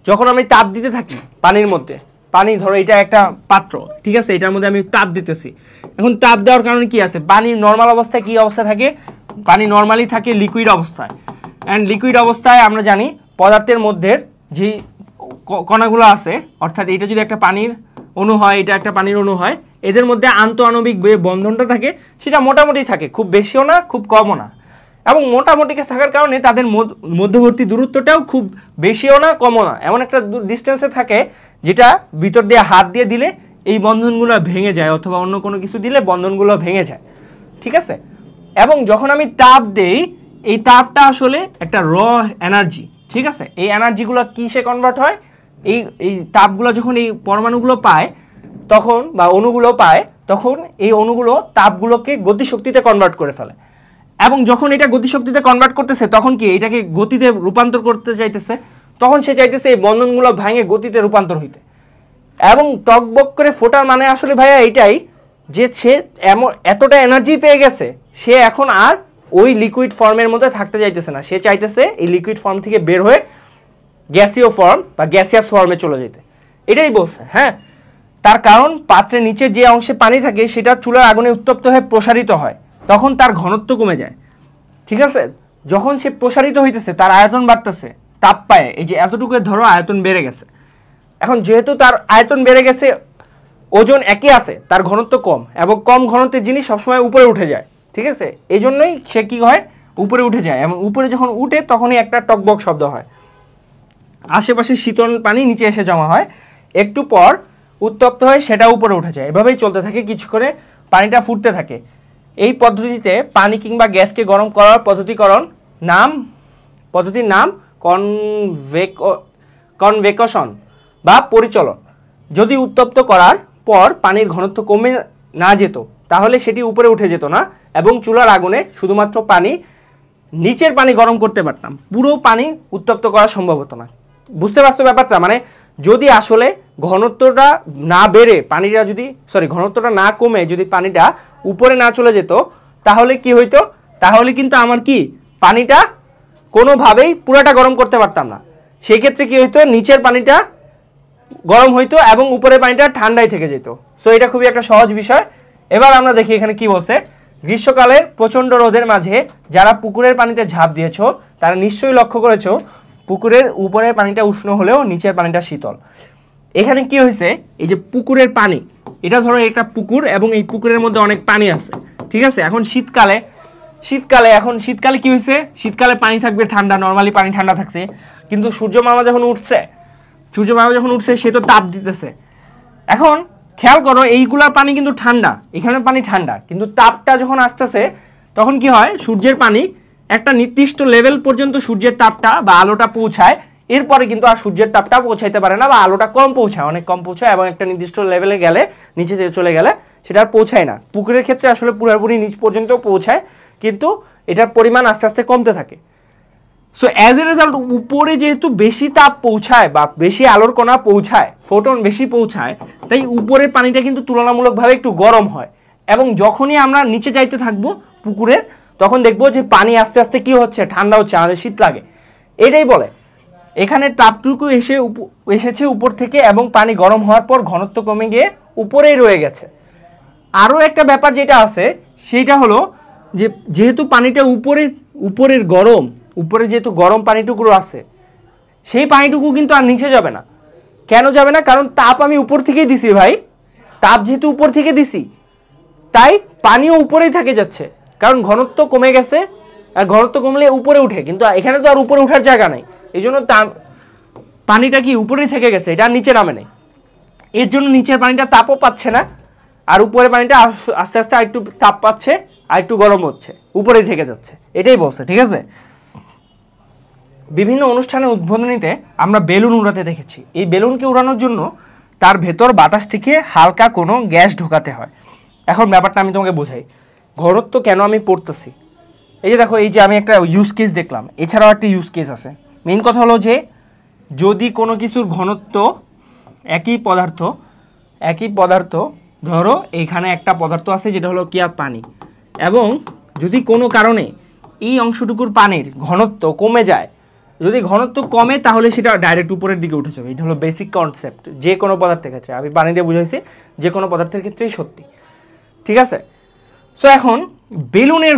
যখন আমি তাপ দিতে থাকি পানির মধ্যে, পানি ধরো এটা একটা পাত্র, ঠিক আছে, এটার মধ্যে আমি তাপ দিতেছি। এখন তাপ দেওয়ার কারণে কি আছে, পানির নর্মাল অবস্থায় কি অবস্থা থাকে, পানি নর্মালি থাকে লিকুইড অবস্থায়। অ্যান্ড লিকুইড অবস্থায় আমরা জানি পদার্থের মধ্যে যে কণাগুলো আছে, অর্থাৎ এটা যদি একটা পানির অণু হয়, এটা একটা পানির অণু হয়, এদের মধ্যে আন্তঃআণবিক বন্ধনটা থাকে, সেটা মোটামুটি থাকে, খুব বেশিও না খুব কমও না। এবং মোটামুটি থাকার কারণে তাদের মধ্যবর্তী দূরত্বটাও খুব বেশিও না কমও না, এমন একটা ডিস্টেন্সে থাকে যেটা ভিতর দিয়ে হাত দিয়ে দিলে এই বন্ধনগুলো ভেঙে যায়, অথবা অন্য কোনো কিছু দিলে বন্ধনগুলো ভেঙে যায়, ঠিক আছে? এবং যখন আমি তাপ দেই, এই তাপটা আসলে একটা র এনার্জি, ঠিক আছে? এই এনার্জিগুলো কিসে কনভার্ট হয়, এই তাপগুলো যখন এই পরমাণুগুলো পায় তখন, বা অণুগুলো পায়, তখন এই অণুগুলো তাপগুলোকে গতিশক্তিতে কনভার্ট করে ফেলে। এবং যখন এটা গতিশক্তিতে কনভার্ট করতেছে তখন কি এটাকে গতিতে রূপান্তর করতে চাইতেছে, তখন সে চাইতেছে এই বন্ধনগুলো ভাঙে গতিতে রূপান্তর হইতে। এবং টকবক করে ফোটার মানে আসলে ভাইয়া এইটাই যে সে এতটা এনার্জি পেয়ে গেছে, সে এখন আর ওই লিকুইড ফর্মের মধ্যে থাকতে চাইতেছে না, সে চাইতেছে এই লিকুইড ফর্ম থেকে বের হয়ে গ্যাসীয় ফর্ম বা গ্যাসিয়াস ফর্মে চলে যেতে। এটাই বলছে, হ্যাঁ। তার কারণ পাত্রের নিচে যে অংশে পানি থাকে সেটা চুলার আগুনে উত্তপ্ত হয়ে প্রসারিত হয়, তখন তার ঘনত্ব কমে যায়, ঠিক আছে? যখন সে প্রসারিত হইতেছে তার আয়তন বাড়তেছে, তাপ পায়, এই যে এতটুকু ধরো আয়তন বেড়ে গেছে। এখন যেহেতু তার আয়তন বেড়ে গেছে, ওজন একই আছে, তার ঘনত্ব কম, এবং কম ঘনত্বের জিনিস সবসময় উপরে উঠে যায়, ঠিক আছে? এই জন্যই সে কি হয়, উপরে উঠে যায়, এবং উপরে যখন উঠে তখনই একটা টকবক শব্দ হয়, আশেপাশে শীতল পানি নিচে এসে জমা হয়, একটু পর উত্তপ্ত হয়, সেটা উপরে উঠে যায়, এভাবেই চলতে থাকে, কিছু করে পানিটা ফুটতে থাকে। এই পদ্ধতিতে পানি কিংবা গ্যাসকে গরম করার পদ্ধতির নাম কনভেকশন বা পরিচলন। যদি উত্তপ্ত করার পর পানির ঘনত্ব কমে না যেত তাহলে সেটি উপরে উঠে যেত না, এবং চুলার আগুনে শুধুমাত্র নিচের পানি গরম করতে পারতাম, পুরো পানি উত্তপ্ত করা সম্ভব হতো না। বুঝতে পারছো ব্যাপারটা? মানে যদি আসলে ঘনত্বটা না বেড়ে ঘনত্বটা না কমে যদি পানিটা উপরে না চলে যেত তাহলে কি হইতো, তাহলে কিন্তু আমার কি পানিটা কোনোভাবেই পুরাটা গরম করতে পারতাম না। সেই ক্ষেত্রে কি হইতো, নিচের পানিটা গরম হইতো এবং উপরের পানিটা ঠান্ডাই থেকে যেত। সো এটা খুবই একটা সহজ বিষয়। এবার আমরা দেখি এখানে কি বলছে। গ্রীষ্মকালের প্রচণ্ড রোদের মাঝে যারা পুকুরের পানিতে ঝাঁপ দিয়েছো তারা নিশ্চয়ই লক্ষ্য করেছো পুকুরের উপরের পানিটা উষ্ণ হলেও নিচের পানিটা শীতল। এখানে কি হয়েছে, এই যে পুকুরের পানি, এটা ধরো একটা পুকুর এবং এই পুকুরের মধ্যে অনেক পানি আছে, ঠিক আছে। এখন শীতকালে কি হয়েছে, শীতকালে পানি থাকবে ঠান্ডা, নর্মালি পানি ঠান্ডা থাকছে, কিন্তু সূর্য মামা যখন উঠছে সে তো তাপ দিতেছে। এখন খেয়াল করো এইগুলার পানি কিন্তু ঠান্ডা, এখানে পানি ঠান্ডা, কিন্তু তাপটা যখন আসতেছে তখন কি হয়, সূর্যের পানি একটা নির্দিষ্ট লেভেল পর্যন্ত সূর্যের তাপটা বা আলোটা পৌঁছায়, এরপরে কিন্তু আর সূর্যের তাপটা পৌঁছাইতে পারে না, বা আলোটা কম পৌঁছায়, অনেক কম পৌঁছায়, এবং একটা নির্দিষ্ট লেভেলে গেলে নিচে চলে গেলে সেটা আর পৌঁছায় না। পুকুরের ক্ষেত্রে আসলে পুরোপুরি নিচ পর্যন্ত পৌঁছায়, কিন্তু এটার পরিমাণ আস্তে আস্তে কমতে থাকে। সো অ্যাজ এ রেজাল্ট উপরে যেহেতু বেশি তাপ পৌঁছায় বা বেশি আলোর কণা পৌঁছায়, ফোটন বেশি পৌঁছায়, তাই উপরের পানিটা কিন্তু তুলনামূলকভাবে একটু গরম হয়। এবং যখনই আমরা নিচে যাইতে থাকবো পুকুরের, তখন দেখবো যে পানি আস্তে আস্তে কি হচ্ছে, ঠান্ডা হচ্ছে, আমাদের শীত লাগে। এটাই বলে এখানে তাপটুকু এসেছে উপর থেকে, এবং পানি গরম হওয়ার পর ঘনত্ব কমে গিয়ে উপরেই রয়ে গেছে। আরও একটা ব্যাপার যেটা আছে সেইটা হলো যে যেহেতু পানিটা উপরের গরম, উপরে যেহেতু গরম পানিটুকু আছে, সেই পানিটুকু কিন্তু আর নিচে যাবে না। কেন যাবে না? কারণ তাপ আমি উপর থেকেই দিছি ভাই, তাপ যেহেতু উপর থেকে দিছি তাই পানিও উপরেই থাকে যাচ্ছে, কারণ ঘনত্ব কমে গেছে, আর ঘনত্ব কমলে উপরে উঠে, কিন্তু এখানে তো আর উপরে ওঠার জায়গা নাই, এই জন্য পানিটা কি উপরেই থেকে গেছে, এটা আর নিচে নামে নেই। এর জন্য নিচের পানিটা তাপও পাচ্ছে না, আর উপরের পানিটা আস্তে আস্তে আরেকটু তাপ পাচ্ছে, আর একটু গরম হচ্ছে, উপরেই থেকে যাচ্ছে, এটাই বলছে, ঠিক আছে। বিভিন্ন অনুষ্ঠানে উদ্বোধনীতে আমরা বেলুন উড়াতে দেখেছি। এই বেলুনকে উড়ানোর জন্য তার ভেতর বাতাস থেকে হালকা কোনো গ্যাস ঢোকাতে হয়। এখন ব্যাপারটা আমি তোমাকে বোঝাই, ঘনত্ব কেন আমি পড়তেছি। এই যে দেখো, এই যে আমি একটা ইউজ কেস দেখলাম, এছাড়াও একটা ইউজ কেস আছে। মেইন কথা হলো যে যদি কোনো কিছুর ঘনত্ব একই পদার্থ ধরো এইখানে একটা পদার্থ আছে যেটা হলো কি পানি, এবং যদি কোনো কারণে এই অংশটুকুর পানির ঘনত্ব কমে যায়, যদি ঘনত্ব কমে তাহলে সেটা ডাইরেক্ট উপরের দিকে উঠে যাবে। এটা হলো বেসিক কনসেপ্ট যে কোনো পদার্থের ক্ষেত্রে, আমি পানি দিয়ে বুঝাইছি, যে কোনো পদার্থের ক্ষেত্রেই সত্যি, ঠিক আছে। সো এখন বেলুনের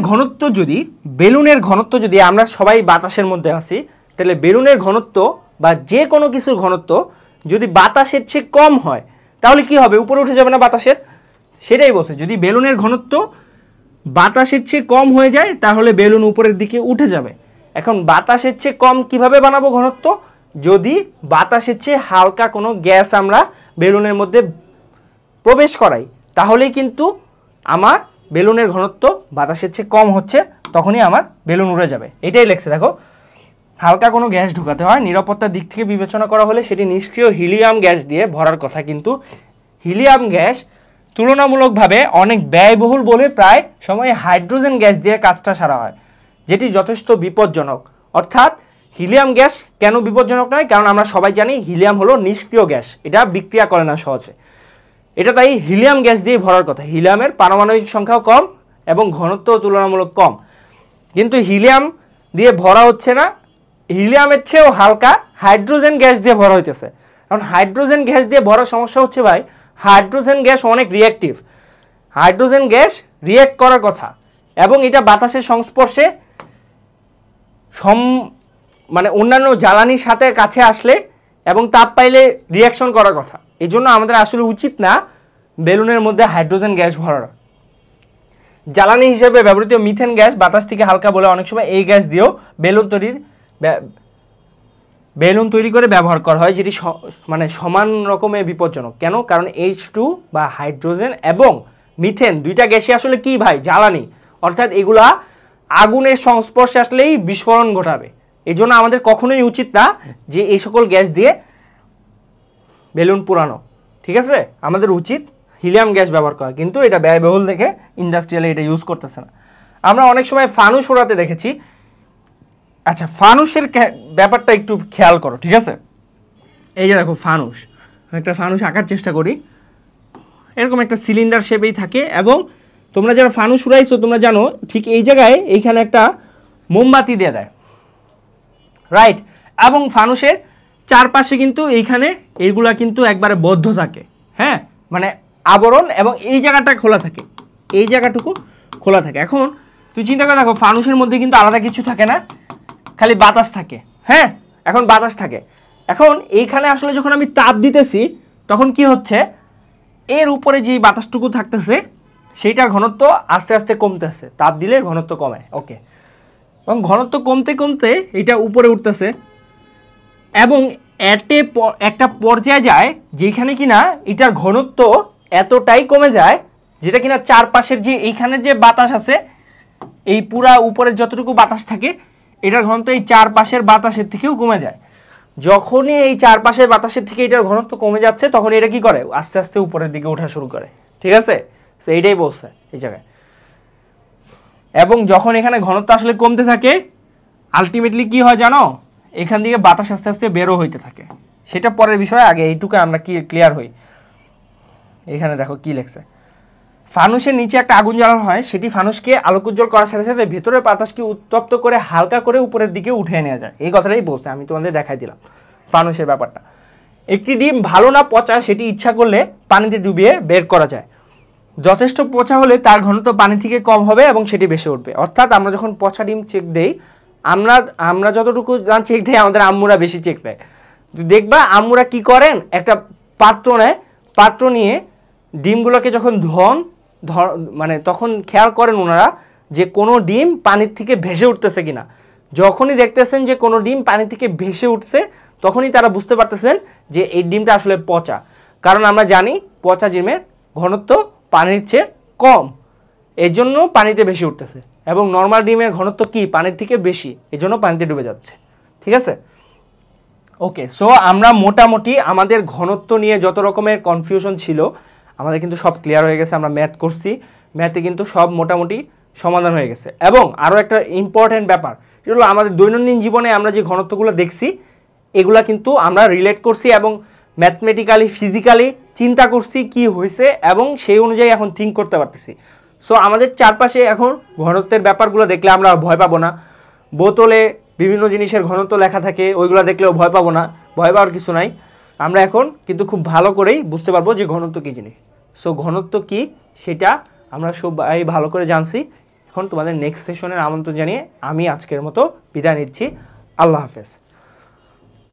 ঘনত্ব যদি আমরা সবাই বাতাসের মধ্যে আসি, তাহলে বেলুনের ঘনত্ব বা যে কোনো কিছুর ঘনত্ব যদি বাতাসের চেয়ে কম হয় তাহলে কি হবে, উপরে উঠে যাবে না বাতাসের? সেটাই বলছে, যদি বেলুনের ঘনত্ব বাতাসের চেয়ে কম হয়ে যায় তাহলে বেলুন উপরের দিকে উঠে যাবে। এখন বাতাসের চেয়ে কম কিভাবে বানাবো ঘনত্ব? যদি বাতাসের চেয়ে হালকা কোনো গ্যাস আমরা বেলুনের মধ্যে প্রবেশ করাই, তাহলেই কিন্তু আমার বেলুনের ঘনত্ব বাতাসের চেয়ে কম হচ্ছে, তখনই আমার বেলুন উড়ে যাবে। এটাই লেখছে, দেখো, হালকা কোনো গ্যাস ঢোকাতে হয়। নিরাপত্তার দিক থেকে বিবেচনা করা হলে সেটি নিষ্ক্রিয় হিলিয়াম গ্যাস দিয়ে ভরার কথা, কিন্তু হিলিয়াম গ্যাস তুলনামূলকভাবে অনেক ব্যয়বহুল বলে প্রায় সময় হাইড্রোজেন গ্যাস দিয়ে কাজটা সারা হয়, যেটি যথেষ্ট বিপজ্জনক। অর্থাৎ হিলিয়াম গ্যাস কেন বিপজ্জনক নয়? কারণ আমরা সবাই জানি হিলিয়াম হলো নিষ্ক্রিয় গ্যাস, এটা বিক্রিয়া করে না সহজে, এটা তাই হিলিয়াম গ্যাস দিয়ে ভরার কথা। হিলিয়ামের পারমাণবিক সংখ্যাও কম এবং ঘনত্বও তুলনামূলক কম, কিন্তু হিলিয়াম দিয়ে ভরা হচ্ছে না, হিলিয়ামের চেয়েও হালকা হাইড্রোজেন গ্যাস দিয়ে ভরা হইতেছে। কারণ হাইড্রোজেন গ্যাস দিয়ে ভরার সমস্যা হচ্ছে ভাই, হাইড্রোজেন গ্যাস অনেক রিঅ্যাক্টিভ, হাইড্রোজেন গ্যাস রিঅ্যাক্ট করার কথা, এবং এটা বাতাসের সংস্পর্শে মানে অন্যান্য জ্বালানির সাথে কাছে আসলে এবং তাপ পাইলে রিয়াকশন করার কথা। এই জন্য আমাদের আসলে উচিত না বেলুনের মধ্যে হাইড্রোজেন গ্যাস ভরা। জ্বালানি হিসেবে ব্যবহৃত মিথেন গ্যাস বাতাস থেকে হালকা বলে অনেক সময় এই গ্যাস দিয়েও বেলুন তৈরি করে ব্যবহার করা হয়, যেটি মানে সমান রকমের বিপজ্জনক। কেন? কারণ H2 বা হাইড্রোজেন এবং মিথেন দুইটা গ্যাসই আসলে কি ভাই, জ্বালানি, অর্থাৎ এগুলা আগুনের সংস্পর্শে আসলেই বিস্ফোরণ ঘটাবে। এই জন্য আমাদের কখনোই উচিত না যে এই সকল গ্যাস দিয়ে বেলুন পোড়ানো, ঠিক আছে। আমাদের উচিত হিলিয়াম গ্যাস ব্যবহার করা, কিন্তু এটা ব্যয়বহুল দেখে ইন্ডাস্ট্রিয়ালে এটা ইউজ করতেছে না। আমরা অনেক সময় ফানুস ওড়াতে দেখেছি। আচ্ছা, ফানুসের ব্যাপারটা একটু খেয়াল করো, ঠিক আছে। এই যে দেখো ফানুস, একটা ফানুস আঁকার চেষ্টা করি, এরকম একটা সিলিন্ডার শেপেই থাকে, এবং তোমরা যারা ফানুস উড়াইছো তোমরা জানো ঠিক এই জায়গায় এইখানে একটা মোমবাতি দিয়ে দেয়, রাইট। এবং ফানুসের চারপাশে কিন্তু এইখানে এইগুলা কিন্তু একবারে বদ্ধ থাকে, হ্যাঁ, মানে আবরণ, এবং এই জায়গাটা খোলা থাকে, এই জায়গাটুকু খোলা থাকে। এখন তুই চিন্তা করে দেখো, ফানুসের মধ্যে কিন্তু আলাদা কিছু থাকে না, খালি বাতাস থাকে, হ্যাঁ, এখন বাতাস থাকে। এখন এইখানে আসলে যখন আমি তাপ দিতেছি তখন কি হচ্ছে, এর উপরে যে বাতাসটুকু থাকতেছে সেইটার ঘনত্ব আস্তে আস্তে কমতেছে, তাপ দিলে ঘনত্ব কমে, ওকে, এবং ঘনত্ব কমতে কমতে এটা উপরে উঠতেছে, এবং একটা পর্যায়ে যায় যেখানে কিনা এটার ঘনত্ব এতটাই কমে যায় যেটা কিনা চারপাশের যে এইখানে যে বাতাস আছে, এই পুরা উপরের যতটুকু বাতাস থাকে এটার ঘনত্ব এই চারপাশের বাতাসের থেকেও কমে যায়। যখনই এই চারপাশের বাতাসের থেকে এটার ঘনত্ব কমে যাচ্ছে তখন এটা কি করে, আস্তে আস্তে উপরের দিকে ওঠা শুরু করে, ঠিক আছে? তো এইটাই বলছে এই জায়গায়। এবং যখন এখানে ঘনত্ব আসলে কমতে থাকে আলটিমেটলি কি হয় জানো, এখান থেকে বাতাস আস্তে আস্তে বেরো হইতে থাকে, সেটা পরের বিষয়, আগে এইটুকু আমরা কি ক্লিয়ার হই। এখানে দেখো কি লেখছে, ফানুসের নিচে একটা আগুন জ্বালানো হয়, সেটি ফানুসকে আলোকোজ্জ্বল করার সাথে সাথে ভেতরের বাতাসকে উত্তপ্ত করে হালকা করে উপরের দিকে উঠে নেওয়া যায়। এই কথাটাই বলছে, আমি তোমাদের দেখাই দিলাম ফানুসের ব্যাপারটা। একটি ডিম ভালো না পচা সেটি ইচ্ছা করলে পানিতে ডুবিয়ে বের করা যায়। যথেষ্ট পচা হলে তার ঘনত্ব পানি থেকে কম হবে এবং সেটি বেশি উঠবে। অর্থাৎ আমরা যখন পচা ডিম চেক দেই, আমরা যতটুকু চেক দেই আমাদের আম্মুরা বেশি চেক দেয়। দেখবা আম্মুরা কি করেন, একটা পাত্র নেয়, পাত্র নিয়ে ডিমগুলোকে যখন মানে তখন খেয়াল করেন ওনারা যে কোনো ডিম পানির থেকে ভেসে উঠতেছে কিনা। যখনই দেখতেছেন যে কোনো ডিম পানি থেকে ভেসে উঠছে তখনই তারা বুঝতে পারতেছেন যে এই ডিমটা আসলে পচা, কারণ আমরা জানি পচা ডিমের ঘনত্ব পানির চেয়ে কম, এর জন্য পানিতে বেশি উঠতেছে, এবং নর্মাল ডিমের ঘনত্ব কি পানির থেকে বেশি, এই জন্য পানিতে ডুবে যাচ্ছে, ঠিক আছে? ওকে, সো আমরা মোটামুটি আমাদের ঘনত্ব নিয়ে যত রকমের কনফিউশন ছিল আমাদের কিন্তু সব ক্লিয়ার হয়ে গেছে। আমরা ম্যাথ করছি, ম্যাথে কিন্তু সব মোটামুটি সমাধান হয়ে গেছে। এবং আরও একটা ইম্পর্টেন্ট ব্যাপার, সেটা হলো আমাদের দৈনন্দিন জীবনে আমরা যে ঘনত্বগুলো দেখছি এগুলা কিন্তু আমরা রিলেট করছি এবং ম্যাথমেটিক্যালি ফিজিক্যালি চিন্তা করছি কি হয়েছে, এবং সেই অনুযায়ী এখন থিঙ্ক করতে পারতেছি। সো আমাদের চারপাশে এখন ঘনত্বের ব্যাপারগুলো দেখলে আমরা ভয় পাবো না। বোতলে বিভিন্ন জিনিসের ঘনত্ব লেখা থাকে, ওইগুলো দেখলেও ভয় পাবো না, ভয় পাওয়ার কিছু নাই। আমরা এখন কিন্তু খুব ভালো করেই বুঝতে পারবো যে ঘনত্ব কী জিনিস। সো ঘনত্ব কি সেটা আমরা সবাই ভালো করে জানছি। এখন তোমাদের নেক্সট সেশনের আমন্ত্রণ জানিয়ে আমি আজকের মতো বিদায় নিচ্ছি। আল্লাহ হাফেজ।